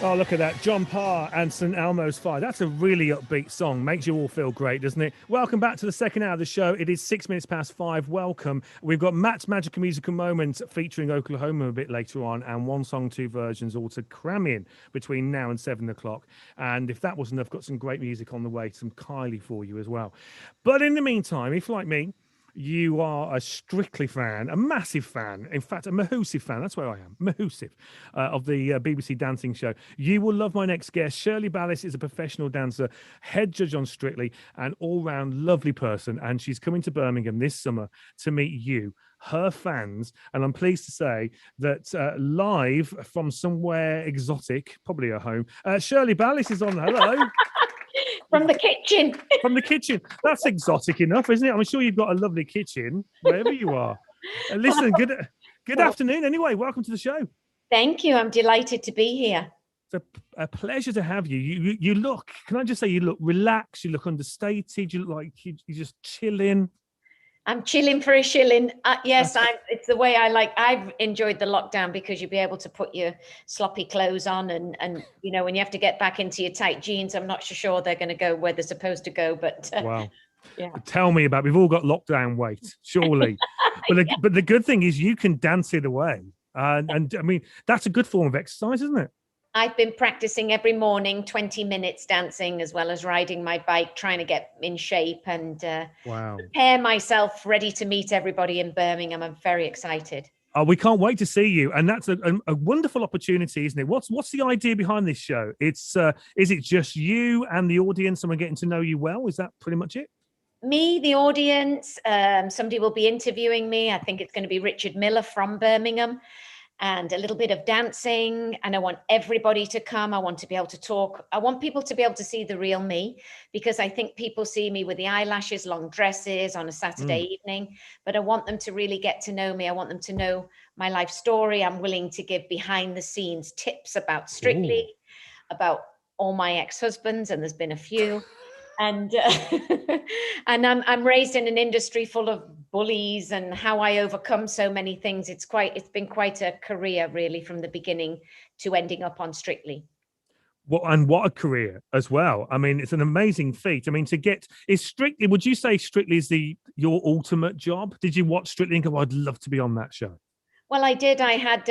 Oh, look at that. John Parr and St. Elmo's Fire. That's a really upbeat song. Makes you all feel great, doesn't it? Welcome back to the second hour of the show. It is 5 minutes. Welcome. We've got Matt's Magical Musical Moment featuring Oklahoma a bit later on, and one song, two versions, all to cram in between now and 7 o'clock. And if that wasn't enough, got some great music on the way, some Kylie for you as well. But in the meantime, if like me, you are a Strictly fan, a massive fan, in fact, a Mahusive fan. That's where I am, Mahusive, of the BBC dancing show. You will love my next guest. Shirley Ballas is a professional dancer, head judge on Strictly, an all-round lovely person, and she's coming to Birmingham this summer to meet you, her fans. And I'm pleased to say that live from somewhere exotic, probably her home, Shirley Ballas is on. Hello. From the kitchen. From the kitchen. That's exotic enough, isn't it? I'm sure you've got a lovely kitchen wherever you are. Listen, good afternoon. Anyway, welcome to the show. Thank you. I'm delighted to be here. It's a pleasure to have you. You look, can I just say, you look relaxed, you look understated, you look like you're just chilling. I'm chilling for a shilling. Yes, it's the way I like. I've enjoyed the lockdown because you'll be able to put your sloppy clothes on and you know, when you have to get back into your tight jeans, I'm not sure they're going to go where they're supposed to go. But wow. Yeah. Tell me about. We've all got lockdown weight, surely. But the good thing is you can dance it away, and I mean that's a good form of exercise, isn't it? I've been practicing every morning, 20 minutes dancing, as well as riding my bike, trying to get in shape and prepare myself ready to meet everybody in Birmingham. I'm very excited. Oh, we can't wait to see you, and that's a wonderful opportunity, isn't it? What's the idea behind this show? It's is it just you and the audience, and we're getting to know you well? Is that pretty much it? Me, the audience. Somebody will be interviewing me. I think it's going to be Richard Miller from Birmingham. And a little bit of dancing, and I want everybody to come. I want to be able to talk. I want people to be able to see the real me, because I think people see me with the eyelashes, long dresses on a Saturday evening, but I want them to really get to know me. I want them to know my life story. I'm willing to give behind the scenes tips about Strictly, about all my ex-husbands, and there's been a few. And and I'm raised in an industry full of bullies, and how I overcome so many things. It's been quite a career, really, from the beginning to ending up on Strictly. What a career as well. I mean, it's an amazing feat. I mean, is Strictly, would you say Strictly is your ultimate job? Did you watch Strictly and go, I'd love to be on that show? Well, I did. I had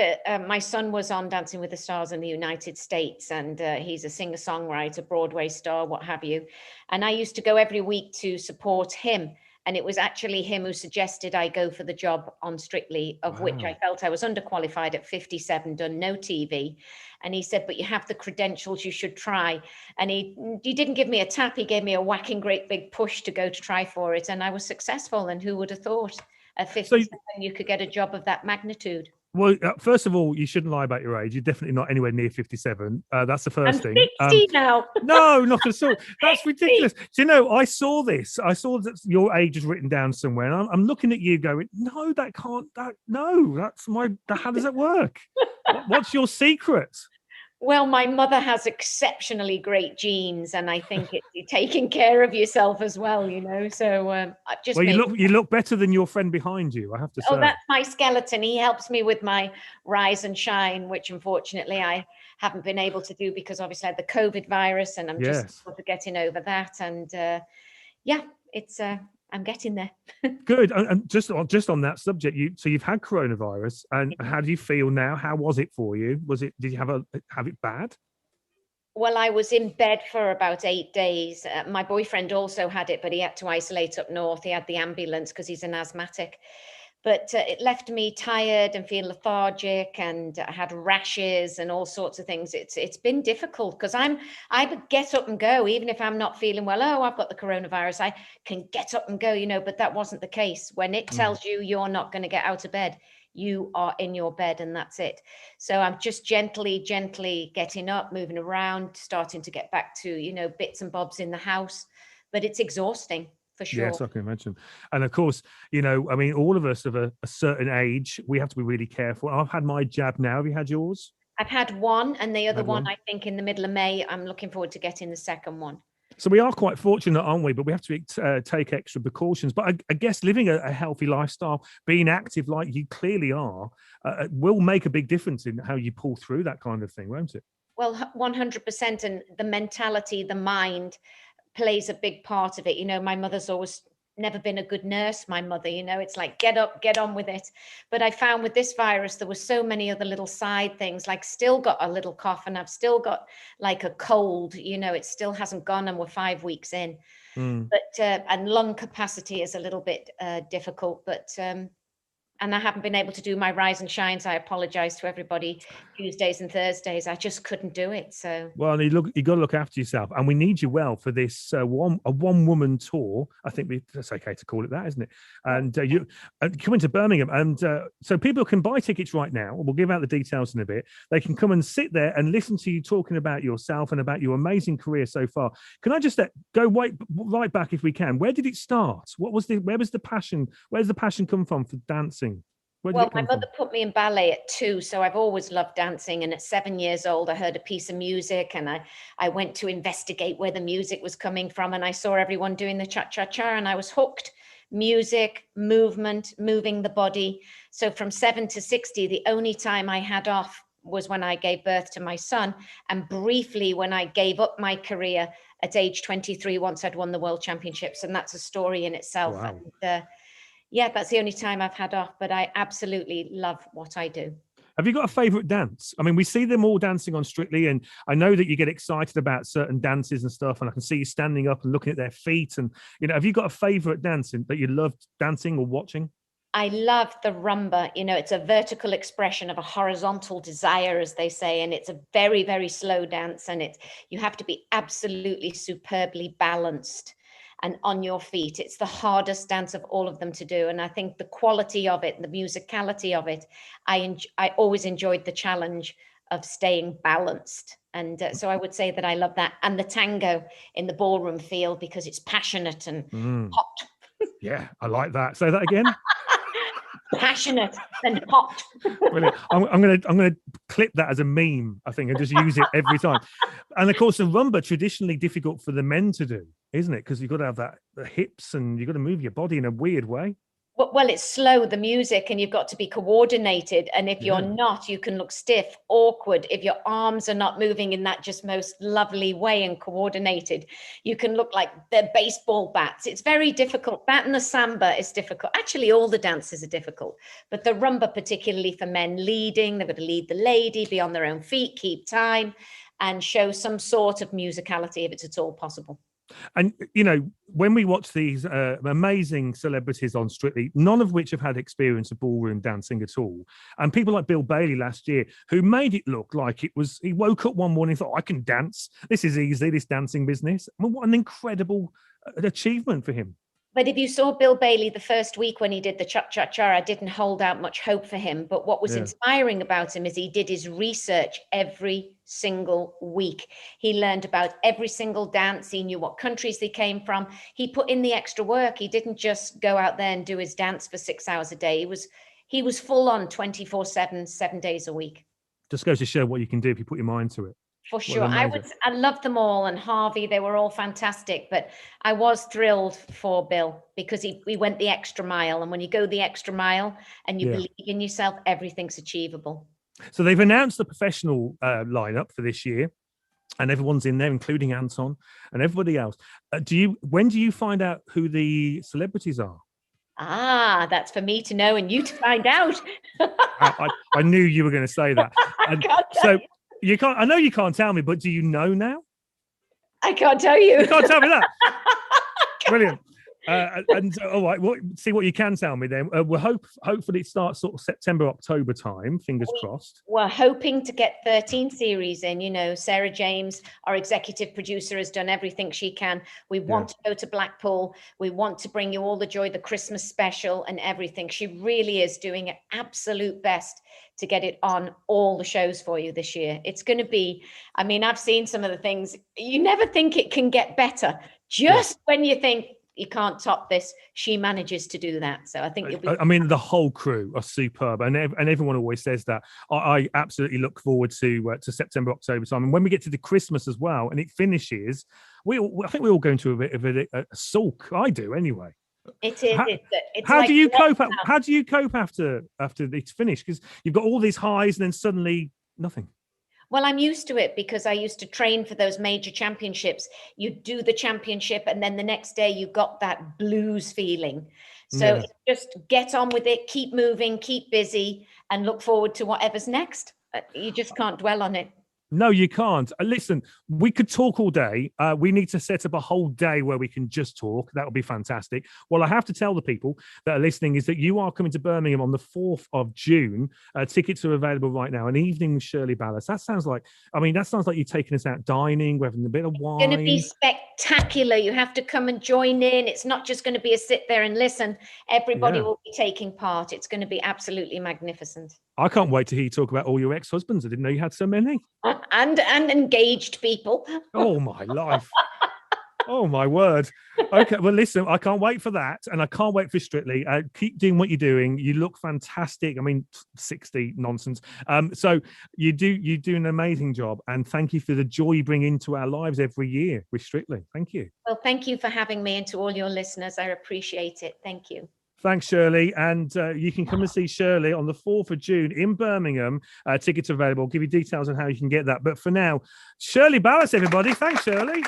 my son was on Dancing with the Stars in the United States, and he's a singer-songwriter, Broadway star, what have you. And I used to go every week to support him. And it was actually him who suggested I go for the job on Strictly, of which I felt I was underqualified at 57, done no TV. And he said, but you have the credentials, you should try. And he didn't give me a tap, he gave me a whacking great big push to go to try for it. And I was successful. And who would have thought at 57 you could get a job of that magnitude? Well, first of all, you shouldn't lie about your age. You're definitely not anywhere near 57. That's the first thing. 60 now. No, not at all. That's ridiculous. Do you know, I saw this. I saw that your age is written down somewhere. And I'm looking at you going, no, how does that work? What's your secret? Well, my mother has exceptionally great genes, and I think it's taking care of yourself as well, you know. So I've just you look better than your friend behind you, I have to say. Oh, that's my skeleton. He helps me with my rise and shine, which unfortunately I haven't been able to do because obviously I had the COVID virus, and I'm just sort of getting over that. And it's I'm getting there. Good. And just on that subject, you've had coronavirus, and how do you feel now? How was it for you? Did you have it bad? Well, I was in bed for about 8 days. My boyfriend also had it, but he had to isolate up north. He had the ambulance because he's an asthmatic. But it left me tired and feeling lethargic, and I had rashes and all sorts of things. It's been difficult because I would get up and go, even if I'm not feeling well. Oh, I've got the coronavirus. I can get up and go, you know, but that wasn't the case. When it tells you you're not going to get out of bed, you are in your bed, and that's it. So I'm just gently getting up, moving around, starting to get back to, you know, bits and bobs in the house, but it's exhausting. For sure. Yes, I can imagine. And of course, you know, I mean, all of us of a certain age, we have to be really careful. I've had my jab now. Have you had yours? I've had one, and the other one, I think, in the middle of May. I'm looking forward to getting the second one. So we are quite fortunate, aren't we? But we have to take extra precautions. But I guess living a healthy lifestyle, being active like you clearly are, will make a big difference in how you pull through that kind of thing, won't it? Well, 100%. And the mentality, the mind plays a big part of it. You know, my mother's always never been a good nurse, my mother, you know, it's like, get up, get on with it. But I found with this virus, there were so many other little side things, like still got a little cough and I've still got like a cold, you know, it still hasn't gone and we're 5 weeks in. But, and lung capacity is a little bit difficult, but, and I haven't been able to do my rise and shines. I apologize to everybody. Tuesdays and Thursdays, I just couldn't do it. So well, you got to look after yourself, and we need you well for this one woman tour. I think that's okay to call it that, isn't it? And you coming to Birmingham, and so people can buy tickets right now. We'll give out the details in a bit. They can come and sit there and listen to you talking about yourself and about your amazing career so far. Can I just go right back if we can? Where did it start? Where was the passion? Where does the passion come from for dancing? Well, my mother put me in ballet at 2, so I've always loved dancing. And at 7 years old, I heard a piece of music and I went to investigate where the music was coming from. And I saw everyone doing the cha-cha-cha and I was hooked. Music, movement, moving the body. So from 7 to 60, the only time I had off was when I gave birth to my son. And briefly when I gave up my career at age 23, once I'd won the World Championships. And that's a story in itself. Wow. And, yeah, that's the only time I've had off, but I absolutely love what I do. Have you got a favorite dance? I mean, we see them all dancing on Strictly, and I know that you get excited about certain dances and stuff, and I can see you standing up and looking at their feet. And, you know, have you got a favorite dance that you love dancing or watching? I love the rumba. You know, it's a vertical expression of a horizontal desire, as they say, and it's a very, very slow dance, and you have to be absolutely superbly balanced and on your feet. It's the hardest dance of all of them to do. And I think the quality of it, the musicality of it, I always enjoyed the challenge of staying balanced. And so I would say that I love that. And the tango in the ballroom feel, because it's passionate and hot. Yeah, I like that. Say that again. Passionate and hot. Brilliant. I'm gonna clip that as a meme, I think, and just use it every time. And of course, the rumba traditionally difficult for the men to do, isn't it? Because you've got to have the hips and you've got to move your body in a weird way. Well, it's slow, the music, and you've got to be coordinated. And if you're not, you can look stiff, awkward. If your arms are not moving in that just most lovely way and coordinated, you can look like they're baseball bats. It's very difficult. That and the samba is difficult. Actually, all the dances are difficult, but the rumba, particularly for men leading, they've got to lead the lady, be on their own feet, keep time, and show some sort of musicality if it's at all possible. And, you know, when we watch these amazing celebrities on Strictly, none of which have had experience of ballroom dancing at all. And people like Bill Bailey last year, who made it look like he woke up one morning and thought, I can dance. This is easy, this dancing business. I mean, what an incredible achievement for him. But if you saw Bill Bailey the first week when he did the cha-cha-cha, I didn't hold out much hope for him. But what was inspiring about him is he did his research every single week. He learned about every single dance. He knew what countries they came from. He put in the extra work. He didn't just go out there and do his dance for 6 hours a day. He was full on 24/7, 7 days a week. Just goes to show what you can do if you put your mind to it. For sure. I loved them all, and Harvey, they were all fantastic, but I was thrilled for Bill because he went the extra mile. And when you go the extra mile and you believe in yourself, everything's achievable. So they've announced the professional lineup for this year, and everyone's in there, including Anton and everybody else. When do you find out who the celebrities are? That's for me to know and you to find out. I knew you were going to say that. And so you can't. I know you can't tell me, but do you know now? I can't tell you. You can't tell me that. Brilliant. And all right, see what you can tell me then. We'll hopefully it starts sort of September, October time. Fingers crossed. We're hoping to get 13 series in. You know, Sarah James, our executive producer, has done everything she can. We want to go to Blackpool. We want to bring you all the joy, the Christmas special and everything. She really is doing her absolute best to get it on all the shows for you this year. It's going to be, I mean, I've seen some of the things. You never think it can get better. Just when you think you can't top this, she manages to do that. So I think you'll be. I mean, the whole crew are superb, and everyone always says that. I absolutely look forward to September, October time, and when we get to the Christmas as well, and it finishes. I think we all go into a bit of a sulk. I do anyway. It is. How do you cope? How do you cope after it's finished? Because you've got all these highs and then suddenly nothing. Well, I'm used to it because I used to train for those major championships. You do the championship and then the next day you got that blues feeling. So just get on with it, keep moving, keep busy, and look forward to whatever's next. You just can't dwell on it. No, you can't. Listen, we could talk all day. We need to set up a whole day where we can just talk. That would be fantastic. Well, I have to tell the people that are listening is that you are coming to Birmingham on the 4th of June. Tickets are available right now. An evening with Shirley Ballas. That sounds like you're taking us out dining. We're having a bit of wine. It's going to be spectacular. You have to come and join in. It's not just going to be a sit there and listen. Everybody will be taking part. It's going to be absolutely magnificent. I can't wait to hear you talk about all your ex-husbands. I didn't know you had so many. And engaged people. Oh, my life. Oh, my word. Okay, well, listen, I can't wait for that. And I can't wait for Strictly. Keep doing what you're doing. You look fantastic. I mean, 60, nonsense. So you do an amazing job. And thank you for the joy you bring into our lives every year with Strictly. Thank you. Well, thank you for having me, and to all your listeners. I appreciate it. Thank you. Thanks, Shirley. And you can come and see Shirley on the 4th of June in Birmingham. Tickets are available. I'll give you details on how you can get that. But for now, Shirley Ballas, everybody. Thanks, Shirley.